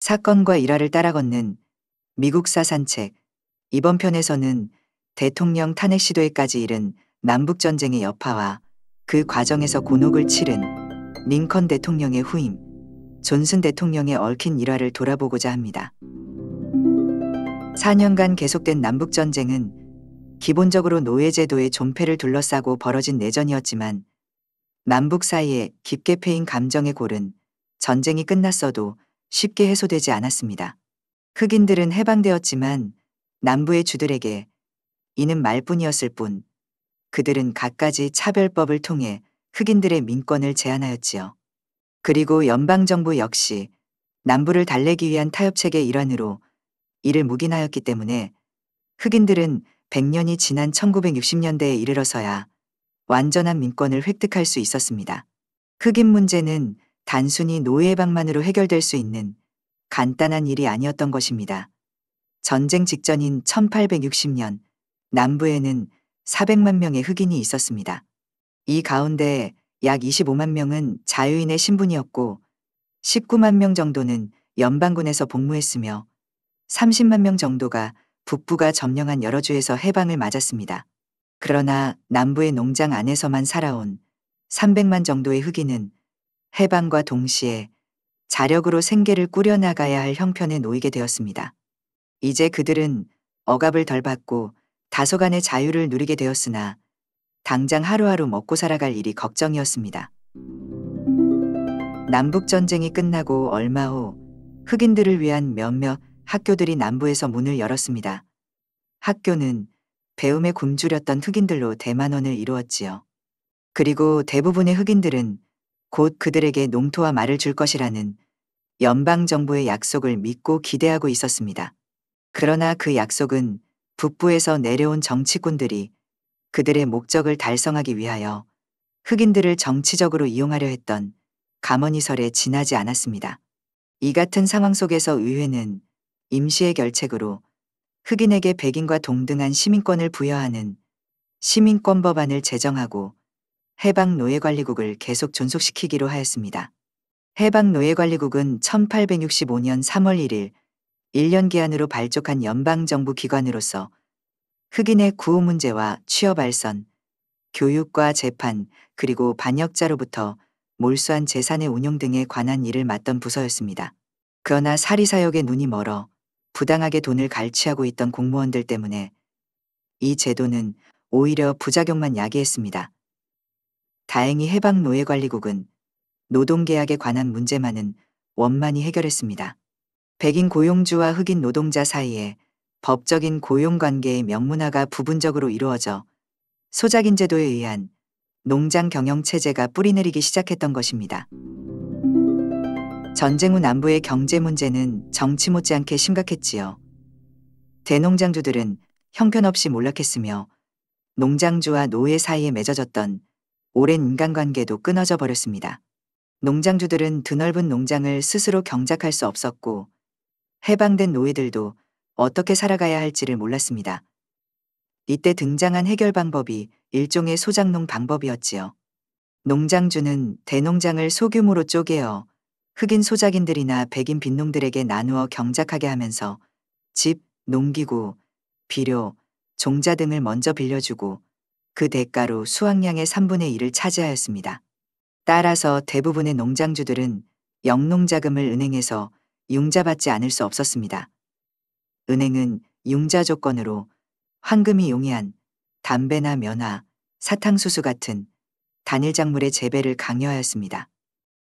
사건과 일화를 따라 걷는 미국사 산책. 이번 편에서는 대통령 탄핵 시도에까지 이른 남북전쟁의 여파와 그 과정에서 곤혹을 치른 링컨 대통령의 후임, 존슨 대통령의 얽힌 일화를 돌아보고자 합니다. 4년간 계속된 남북전쟁은 기본적으로 노예제도의 존폐를 둘러싸고 벌어진 내전이었지만 남북 사이에 깊게 패인 감정의 골은 전쟁이 끝났어도 쉽게 해소되지 않았습니다. 흑인들은 해방되었지만 남부의 주들에게 이는 말뿐이었을 뿐 그들은 갖가지 차별법을 통해 흑인들의 민권을 제한하였지요. 그리고 연방정부 역시 남부를 달래기 위한 타협책의 일환으로 이를 묵인하였기 때문에 흑인들은 100년이 지난 1960년대에 이르러서야 완전한 민권을 획득할 수 있었습니다. 흑인 문제는 단순히 노예 해방만으로 해결될 수 있는 간단한 일이 아니었던 것입니다. 전쟁 직전인 1860년 남부에는 400만 명의 흑인이 있었습니다. 이 가운데 약 25만 명은 자유인의 신분이었고 19만 명 정도는 연방군에서 복무했으며 30만 명 정도가 북부가 점령한 여러 주에서 해방을 맞았습니다. 그러나 남부의 농장 안에서만 살아온 300만 정도의 흑인은 해방과 동시에 자력으로 생계를 꾸려나가야 할 형편에 놓이게 되었습니다. 이제 그들은 억압을 덜 받고 다소간의 자유를 누리게 되었으나 당장 하루하루 먹고 살아갈 일이 걱정이었습니다. 남북전쟁이 끝나고 얼마 후 흑인들을 위한 몇몇 학교들이 남부에서 문을 열었습니다. 학교는 배움에 굶주렸던 흑인들로 대만원을 이루었지요. 그리고 대부분의 흑인들은 곧 그들에게 농토와 말을 줄 것이라는 연방정부의 약속을 믿고 기대하고 있었습니다. 그러나 그 약속은 북부에서 내려온 정치꾼들이 그들의 목적을 달성하기 위하여 흑인들을 정치적으로 이용하려 했던 가머니설에 지나지 않았습니다. 이 같은 상황 속에서 의회는 임시의 결책으로 흑인에게 백인과 동등한 시민권을 부여하는 시민권 법안을 제정하고 해방노예관리국을 계속 존속시키기로 하였습니다. 해방노예관리국은 1865년 3월 1일 1년 기한으로 발족한 연방정부 기관으로서 흑인의 구호 문제와 취업 알선, 교육과 재판, 그리고 반역자로부터 몰수한 재산의 운용 등에 관한 일을 맡던 부서였습니다. 그러나 사리사욕에 눈이 멀어 부당하게 돈을 갈취하고 있던 공무원들 때문에 이 제도는 오히려 부작용만 야기했습니다. 다행히 해방노예관리국은 노동계약에 관한 문제만은 원만히 해결했습니다. 백인 고용주와 흑인 노동자 사이에 법적인 고용관계의 명문화가 부분적으로 이루어져 소작인 제도에 의한 농장 경영체제가 뿌리내리기 시작했던 것입니다. 전쟁 후 남부의 경제 문제는 정치 못지않게 심각했지요. 대농장주들은 형편없이 몰락했으며 농장주와 노예 사이에 맺어졌던 오랜 인간관계도 끊어져 버렸습니다. 농장주들은 드넓은 농장을 스스로 경작할 수 없었고 해방된 노예들도 어떻게 살아가야 할지를 몰랐습니다. 이때 등장한 해결 방법이 일종의 소작농 방법이었지요. 농장주는 대농장을 소규모로 쪼개어 흑인 소작인들이나 백인 빈농들에게 나누어 경작하게 하면서 집, 농기구, 비료, 종자 등을 먼저 빌려주고 그 대가로 수확량의 3분의 1을 차지하였습니다. 따라서 대부분의 농장주들은 영농자금을 은행에서 융자받지 않을 수 없었습니다. 은행은 융자 조건으로 황금이 용이한 담배나 면화, 사탕수수 같은 단일 작물의 재배를 강요하였습니다.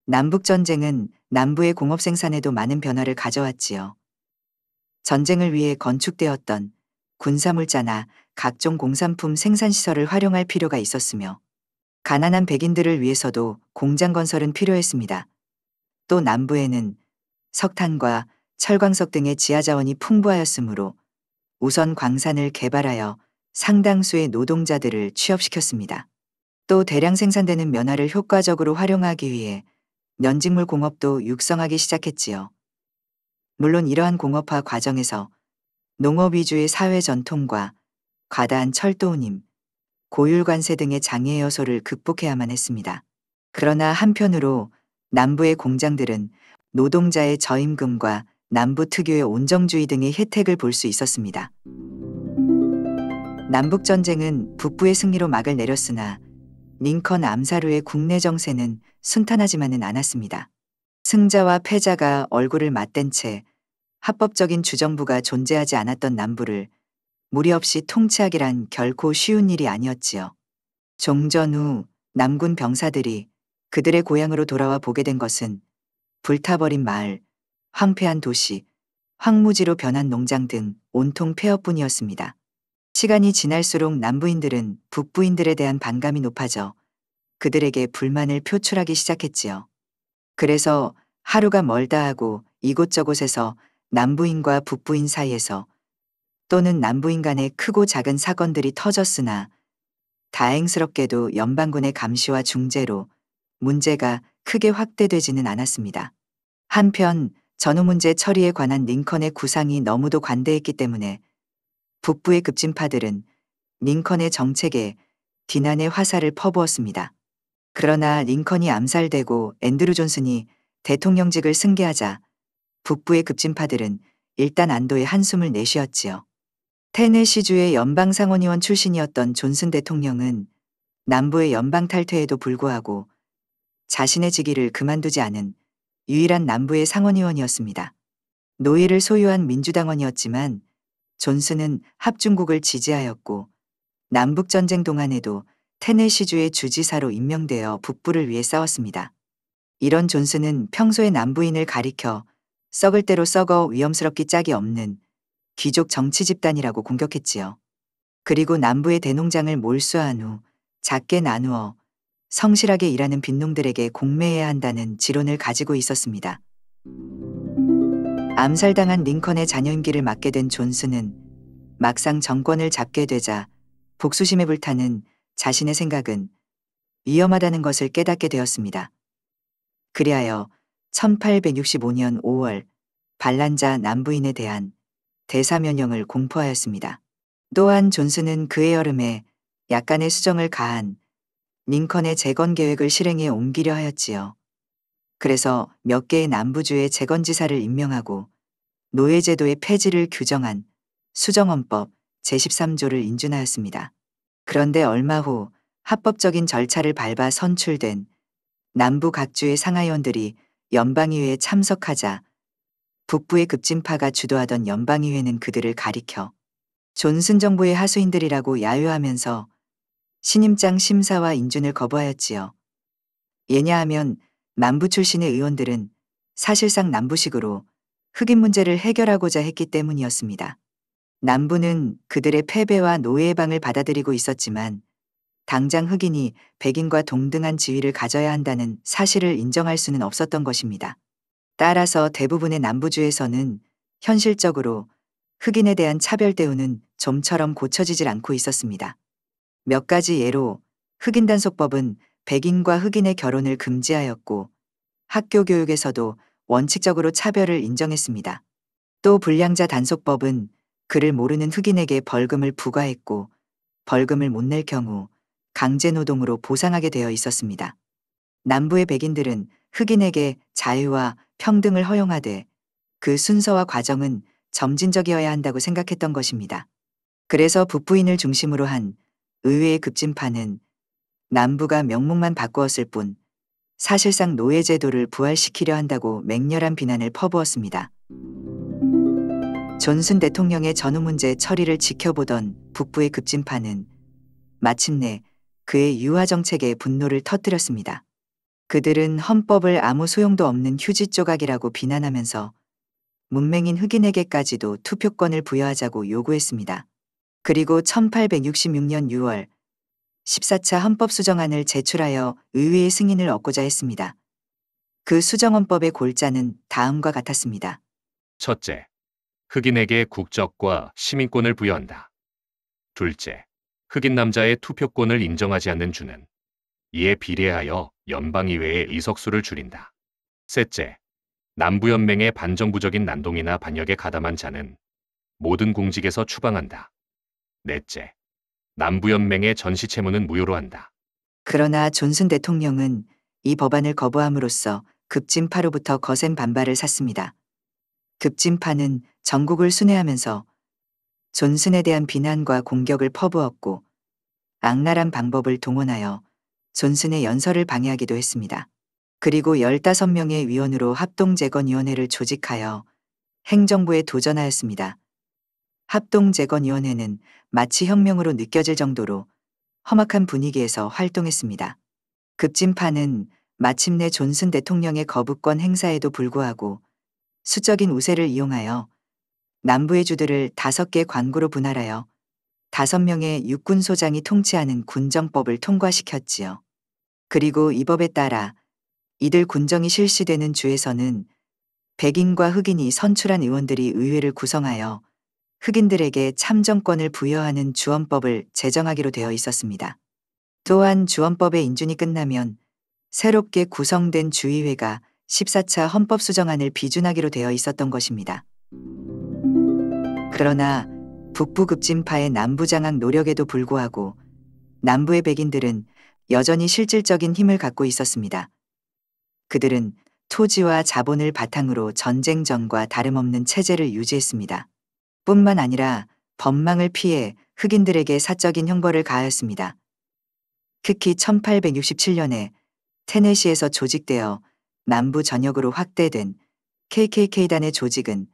남북전쟁은 남부의 공업 생산에도 많은 변화를 가져왔지요. 전쟁을 위해 건축되었던 군사물자나 각종 공산품 생산시설을 활용할 필요가 있었으며 가난한 백인들을 위해서도 공장 건설은 필요했습니다. 또 남부에는 석탄과 철광석 등의 지하자원이 풍부하였으므로 우선 광산을 개발하여 상당수의 노동자들을 취업시켰습니다. 또 대량 생산되는 면화를 효과적으로 활용하기 위해 연직물 공업도 육성하기 시작했지요. 물론 이러한 공업화 과정에서 농업 위주의 사회 전통과 과다한 철도 운임, 고율 관세 등의 장애 요소를 극복해야만 했습니다. 그러나 한편으로 남부의 공장들은 노동자의 저임금과 남부 특유의 온정주의 등의 혜택을 볼 수 있었습니다. 남북전쟁은 북부의 승리로 막을 내렸으나 링컨 암살 후의 국내 정세는 순탄하지만은 않았습니다. 승자와 패자가 얼굴을 맞댄 채 합법적인 주정부가 존재하지 않았던 남부를 무리 없이 통치하기란 결코 쉬운 일이 아니었지요. 종전 후 남군 병사들이 그들의 고향으로 돌아와 보게 된 것은 불타버린 마을, 황폐한 도시, 황무지로 변한 농장 등 온통 폐허뿐이었습니다. 시간이 지날수록 남부인들은 북부인들에 대한 반감이 높아져 그들에게 불만을 표출하기 시작했지요. 그래서 하루가 멀다 하고 이곳저곳에서 남부인과 북부인 사이에서 또는 남부인 간의 크고 작은 사건들이 터졌으나 다행스럽게도 연방군의 감시와 중재로 문제가 크게 확대되지는 않았습니다. 한편 전후 문제 처리에 관한 링컨의 구상이 너무도 관대했기 때문에 북부의 급진파들은 링컨의 정책에 비난의 화살을 퍼부었습니다. 그러나 링컨이 암살되고 앤드루 존슨이 대통령직을 승계하자 북부의 급진파들은 일단 안도의 한숨을 내쉬었지요. 테네시주의 연방상원의원 출신이었던 존슨 대통령은 남부의 연방 탈퇴에도 불구하고 자신의 직위를 그만두지 않은 유일한 남부의 상원의원이었습니다. 노예를 소유한 민주당원이었지만 존슨은 합중국을 지지하였고 남북전쟁 동안에도 테네시주의 주지사로 임명되어 북부를 위해 싸웠습니다. 이런 존슨은 평소에 남부인을 가리켜 썩을 대로 썩어 위험스럽기 짝이 없는 귀족 정치 집단이라고 공격했지요. 그리고 남부의 대농장을 몰수한 후 작게 나누어 성실하게 일하는 빈농들에게 공매해야 한다는 지론을 가지고 있었습니다. 암살당한 링컨의 자녀임기를 맡게 된 존슨은 막상 정권을 잡게 되자 복수심에 불타는 자신의 생각은 위험하다는 것을 깨닫게 되었습니다. 그리하여 1865년 5월 반란자 남부인에 대한 대사면령을 공포하였습니다. 또한 존슨은 그해 여름에 약간의 수정을 가한 링컨의 재건 계획을 실행에 옮기려 하였지요. 그래서 몇 개의 남부주의 재건지사를 임명하고 노예제도의 폐지를 규정한 수정헌법 제13조를 인준하였습니다. 그런데 얼마 후 합법적인 절차를 밟아 선출된 남부 각주의 상하의원들이 연방의회에 참석하자 북부의 급진파가 주도하던 연방의회는 그들을 가리켜 존슨 정부의 하수인들이라고 야유하면서 신임장 심사와 인준을 거부하였지요. 왜냐하면 남부 출신의 의원들은 사실상 남부식으로 흑인 문제를 해결하고자 했기 때문이었습니다. 남부는 그들의 패배와 노예해방을 받아들이고 있었지만 당장 흑인이 백인과 동등한 지위를 가져야 한다는 사실을 인정할 수는 없었던 것입니다. 따라서 대부분의 남부주에서는 현실적으로 흑인에 대한 차별 대우는 좀처럼 고쳐지질 않고 있었습니다. 몇 가지 예로 흑인 단속법은 백인과 흑인의 결혼을 금지하였고 학교 교육에서도 원칙적으로 차별을 인정했습니다. 또 불량자 단속법은 그를 모르는 흑인에게 벌금을 부과했고 벌금을 못 낼 경우 강제노동으로 보상하게 되어 있었습니다. 남부의 백인들은 흑인에게 자유와 평등을 허용하되 그 순서와 과정은 점진적이어야 한다고 생각했던 것입니다. 그래서 북부인을 중심으로 한 의회의 급진파는 남부가 명목만 바꾸었을 뿐 사실상 노예제도를 부활시키려 한다고 맹렬한 비난을 퍼부었습니다. 존슨 대통령의 전후 문제 처리를 지켜보던 북부의 급진파는 마침내 그의 유화 정책에 분노를 터뜨렸습니다. 그들은 헌법을 아무 소용도 없는 휴지 조각이라고 비난하면서 문맹인 흑인에게까지도 투표권을 부여하자고 요구했습니다. 그리고 1866년 6월 14차 헌법수정안을 제출하여 의회의 승인을 얻고자 했습니다. 그 수정헌법의 골자는 다음과 같았습니다. 첫째, 흑인에게 국적과 시민권을 부여한다. 둘째, 흑인 남자의 투표권을 인정하지 않는 주는 이에 비례하여 연방의회의 의석수를 줄인다. 셋째, 남부연맹의 반정부적인 난동이나 반역에 가담한 자는 모든 공직에서 추방한다. 넷째, 남부연맹의 전시채무는 무효로 한다. 그러나 존슨 대통령은 이 법안을 거부함으로써 급진파로부터 거센 반발을 샀습니다. 급진파는 전국을 순회하면서 존슨에 대한 비난과 공격을 퍼부었고 악랄한 방법을 동원하여 존슨의 연설을 방해하기도 했습니다. 그리고 15명의 위원으로 합동재건위원회를 조직하여 행정부에 도전하였습니다. 합동재건위원회는 마치 혁명으로 느껴질 정도로 험악한 분위기에서 활동했습니다. 급진파는 마침내 존슨 대통령의 거부권 행사에도 불구하고 수적인 우세를 이용하여 남부의 주들을 5개 관구로 분할하여 5명의 육군소장이 통치하는 군정법을 통과시켰지요. 그리고 이 법에 따라 이들 군정이 실시되는 주에서는 백인과 흑인이 선출한 의원들이 의회를 구성하여 흑인들에게 참정권을 부여하는 주헌법을 제정하기로 되어 있었습니다. 또한 주헌법의 인준이 끝나면 새롭게 구성된 주의회가 14차 헌법수정안을 비준하기로 되어 있었던 것입니다. 그러나 북부급진파의 남부장악 노력에도 불구하고 남부의 백인들은 여전히 실질적인 힘을 갖고 있었습니다. 그들은 토지와 자본을 바탕으로 전쟁전과 다름없는 체제를 유지했습니다. 뿐만 아니라 법망을 피해 흑인들에게 사적인 형벌을 가하였습니다. 특히 1867년에 테네시에서 조직되어 남부 전역으로 확대된 KKK단의 조직은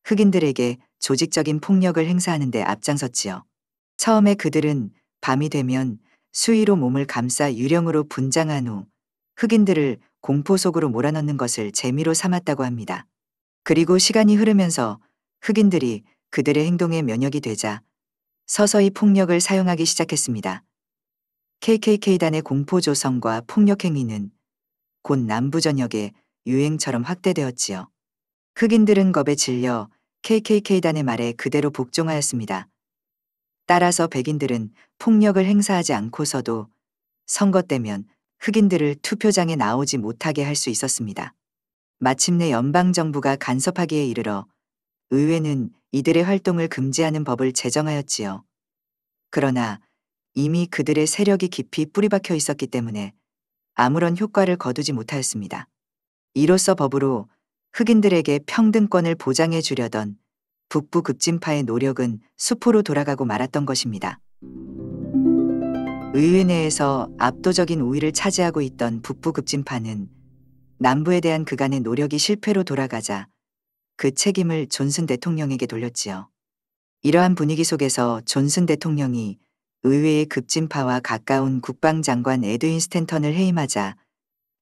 흑인들에게 조직적인 폭력을 행사하는 데 앞장섰지요. 처음에 그들은 밤이 되면 수의로 몸을 감싸 유령으로 분장한 후 흑인들을 공포 속으로 몰아넣는 것을 재미로 삼았다고 합니다. 그리고 시간이 흐르면서 흑인들이 그들의 행동에 면역이 되자 서서히 폭력을 사용하기 시작했습니다. KKK단의 공포 조성과 폭력 행위는 곧 남부 전역에 유행처럼 확대되었지요. 흑인들은 겁에 질려 KKK단의 말에 그대로 복종하였습니다. 따라서 백인들은 폭력을 행사하지 않고서도 선거 때면 흑인들을 투표장에 나오지 못하게 할 수 있었습니다. 마침내 연방정부가 간섭하기에 이르러 의회는 이들의 활동을 금지하는 법을 제정하였지요. 그러나 이미 그들의 세력이 깊이 뿌리박혀 있었기 때문에 아무런 효과를 거두지 못하였습니다. 이로써 법으로 흑인들에게 평등권을 보장해 주려던 북부 급진파의 노력은 수포로 돌아가고 말았던 것입니다. 의회 내에서 압도적인 우위를 차지하고 있던 북부 급진파는 남부에 대한 그간의 노력이 실패로 돌아가자 그 책임을 존슨 대통령에게 돌렸지요. 이러한 분위기 속에서 존슨 대통령이 의회의 급진파와 가까운 국방장관 에드윈 스탠턴을 해임하자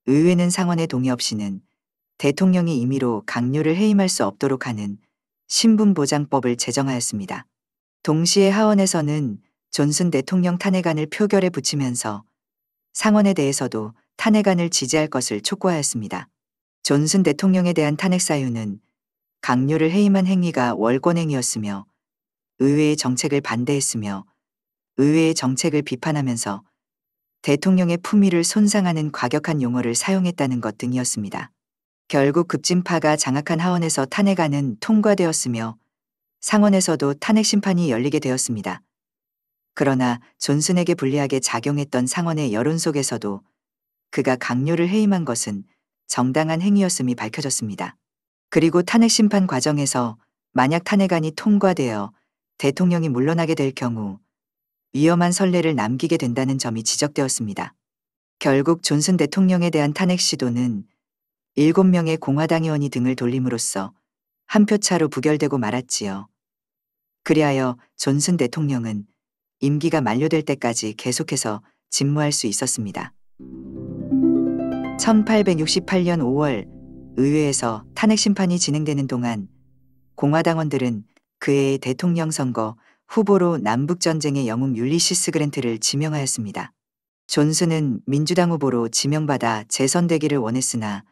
의회는 상원의 동의 없이는 대통령이 임의로 강요를 해임할 수 없도록 하는 신분보장법을 제정하였습니다. 동시에 하원에서는 존슨 대통령 탄핵안을 표결에 붙이면서 상원에 대해서도 탄핵안을 지지할 것을 촉구하였습니다. 존슨 대통령에 대한 탄핵 사유는 강요를 해임한 행위가 월권행위였으며 의회의 정책을 반대했으며 의회의 정책을 비판하면서 대통령의 품위를 손상하는 과격한 용어를 사용했다는 것 등이었습니다. 결국 급진파가 장악한 하원에서 탄핵안은 통과되었으며 상원에서도 탄핵 심판이 열리게 되었습니다. 그러나 존슨에게 불리하게 작용했던 상원의 여론 속에서도 그가 강요를 해임한 것은 정당한 행위였음이 밝혀졌습니다. 그리고 탄핵 심판 과정에서 만약 탄핵안이 통과되어 대통령이 물러나게 될 경우 위험한 선례를 남기게 된다는 점이 지적되었습니다. 결국 존슨 대통령에 대한 탄핵 시도는 7명의 공화당 의원이 등을 돌림으로써 한 표 차로 부결되고 말았지요. 그리하여 존슨 대통령은 임기가 만료될 때까지 계속해서 직무할 수 있었습니다. 1868년 5월 의회에서 탄핵 심판이 진행되는 동안 공화당원들은 그해의 대통령 선거 후보로 남북전쟁의 영웅 율리시스 그랜트를 지명하였습니다. 존슨은 민주당 후보로 지명받아 재선되기를 원했으나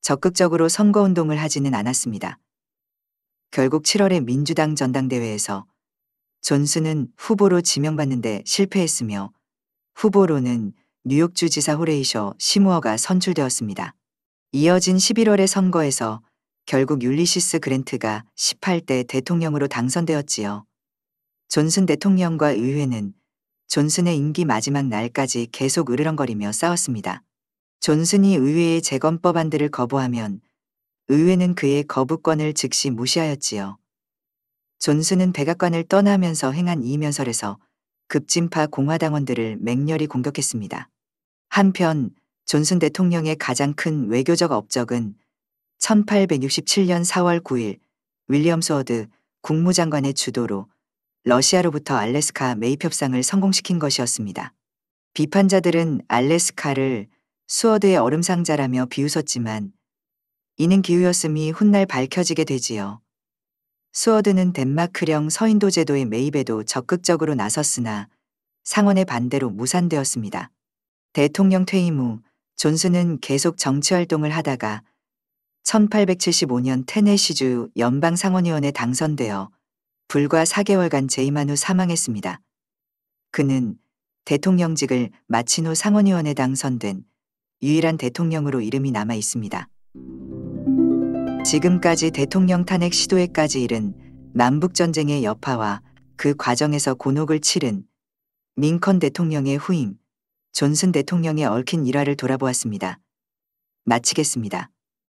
적극적으로 선거운동을 하지는 않았습니다. 결국 7월의 민주당 전당대회에서 존슨은 후보로 지명받는데 실패했으며 후보로는 뉴욕주 지사 호레이셔 시무어가 선출되었습니다. 이어진 11월의 선거에서 결국 율리시스 그랜트가 18대 대통령으로 당선되었지요. 존슨 대통령과 의회는 존슨의 임기 마지막 날까지 계속 으르렁거리며 싸웠습니다. 존슨이 의회의 재건법안들을 거부하면 의회는 그의 거부권을 즉시 무시하였지요. 존슨은 백악관을 떠나면서 행한 이면설에서 급진파 공화당원들을 맹렬히 공격했습니다. 한편 존슨 대통령의 가장 큰 외교적 업적은 1867년 4월 9일 윌리엄 스워드 국무장관의 주도로 러시아로부터 알래스카 매입 협상을 성공시킨 것이었습니다. 비판자들은 알래스카를 스워드의 얼음상자라며 비웃었지만 이는 기우였음이 훗날 밝혀지게 되지요. 스워드는 덴마크령 서인도 제도의 매입에도 적극적으로 나섰으나 상원의 반대로 무산되었습니다. 대통령 퇴임 후 존슨은 계속 정치활동을 하다가 1875년 테네시주 연방상원의원에 당선되어 불과 4개월간 재임한 후 사망했습니다. 그는 대통령직을 마친 후 상원의원에 당선된 유일한 대통령으로 이름이 남아 있습니다. 지금까지 대통령 탄핵 시도에까지 이른 남북전쟁의 여파와 그 과정에서 곤혹을 치른 링컨 대통령의 후임, 존슨 대통령의 얽힌 일화를 돌아보았습니다. 마치겠습니다.